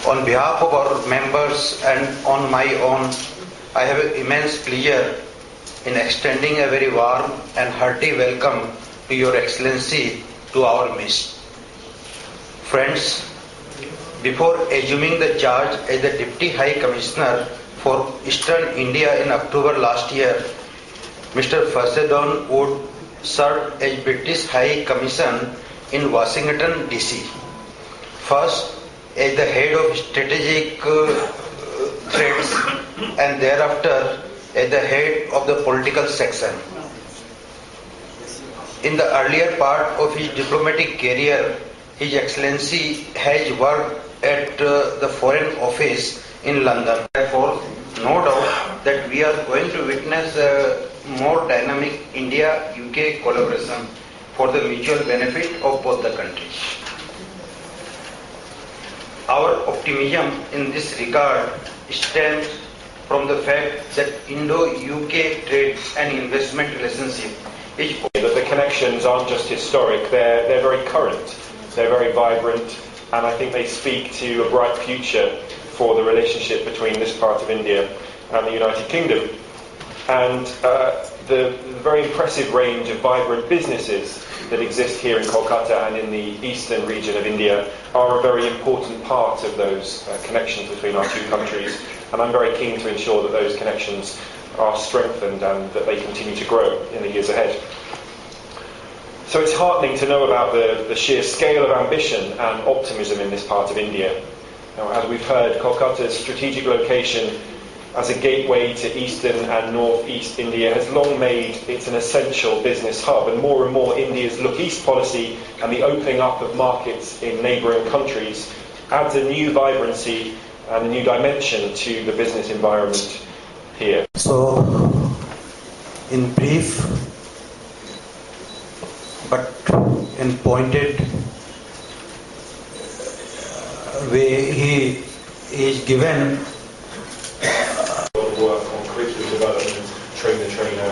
On behalf of our members and on my own, I have an immense pleasure in extending a very warm and hearty welcome to Your Excellency to our midst. Friends, before assuming the charge as the Deputy High Commissioner for Eastern India in October last year, Mr. Farsedon Wood served as British High Commission in Washington, D.C. First, as the head of strategic threats and thereafter as the head of the political section. In the earlier part of his diplomatic career, His Excellency has worked at the Foreign Office in London. Therefore, no doubt that we are going to witness a more dynamic India-UK collaboration for the mutual benefit of both the countries. Our optimism in this regard stems from the fact that Indo-UK trade and investment relationship is... That the connections aren't just historic, they're very current, they're very vibrant, and I think they speak to a bright future for the relationship between this part of India and the United Kingdom. And the very impressive range of vibrant businesses that exist here in Kolkata and in the eastern region of India are a very important part of those connections between our two countries, and I'm very keen to ensure that those connections are strengthened and that they continue to grow in the years ahead. So it's heartening to know about the sheer scale of ambition and optimism in this part of India. Now, as we've heard, Kolkata's strategic location as a gateway to eastern and northeast India has long made it an essential business hub, and more India's Look East policy and the opening up of markets in neighbouring countries adds a new vibrancy and a new dimension to the business environment here. So, in brief, but in pointed way, he is given work on curriculum development, train the trainer.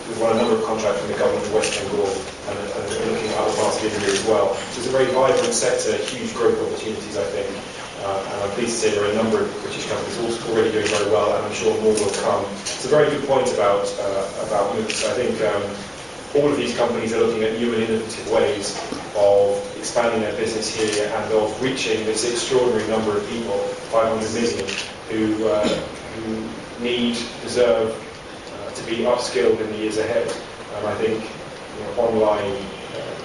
We've won a number of contracts from the government of West Bengal and looking at other parts of India as well. So it's a very vibrant sector, huge growth opportunities, I think. And I'm pleased to say there are a number of British companies also already doing very well, and I'm sure more will come. It's a very good point about MOOCs. I think all of these companies are looking at new and innovative ways of expanding their business here and of reaching this extraordinary number of people, 500 million, who deserve to be upskilled in the years ahead. And I think online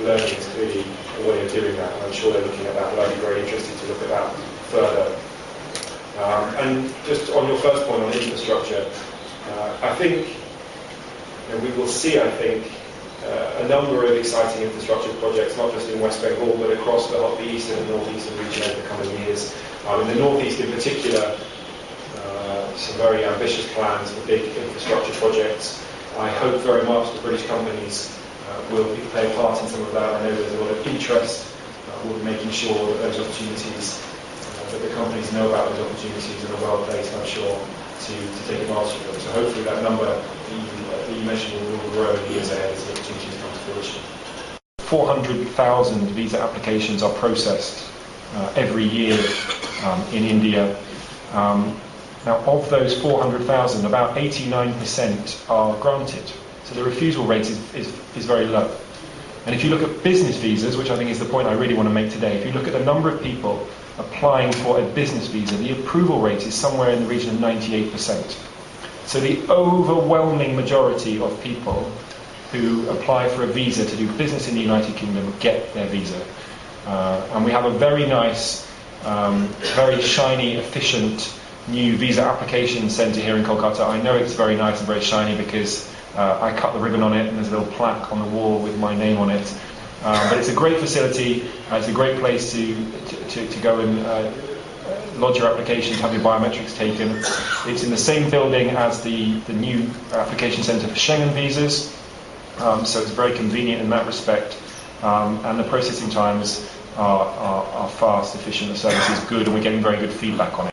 learning is clearly a way of doing that, and I'm sure they're looking at that, but I'd be very interested to look at that further. And just on your first point on infrastructure, I think we will see, a number of exciting infrastructure projects, not just in West Bengal, but across the eastern and northeastern region over the coming years. In the northeast in particular, some very ambitious plans for big infrastructure projects. I hope very much the British companies will play a part in some of that. I know there's a lot of interest. We'll be making sure that those opportunities, that the companies know about those opportunities and are well placed, I'm sure, to take advantage of them. So hopefully that number that you mentioned will grow in the years ahead as the opportunities come to fruition. 400,000 visa applications are processed every year in India. Now, of those 400,000, about 89% are granted. So the refusal rate is very low. And if you look at business visas, which I think is the point I really want to make today, if you look at the number of people applying for a business visa, the approval rate is somewhere in the region of 98%. So the overwhelming majority of people who apply for a visa to do business in the United Kingdom get their visa. And we have a very nice, very shiny, efficient new visa application centre here in Kolkata. I know it's very nice and very shiny because I cut the ribbon on it and there's a little plaque on the wall with my name on it. But it's a great facility. It's a great place to go and lodge your application to have your biometrics taken. It's in the same building as the new application centre for Schengen visas, so it's very convenient in that respect, and the processing times are fast, efficient, the service is good, and we're getting very good feedback on it.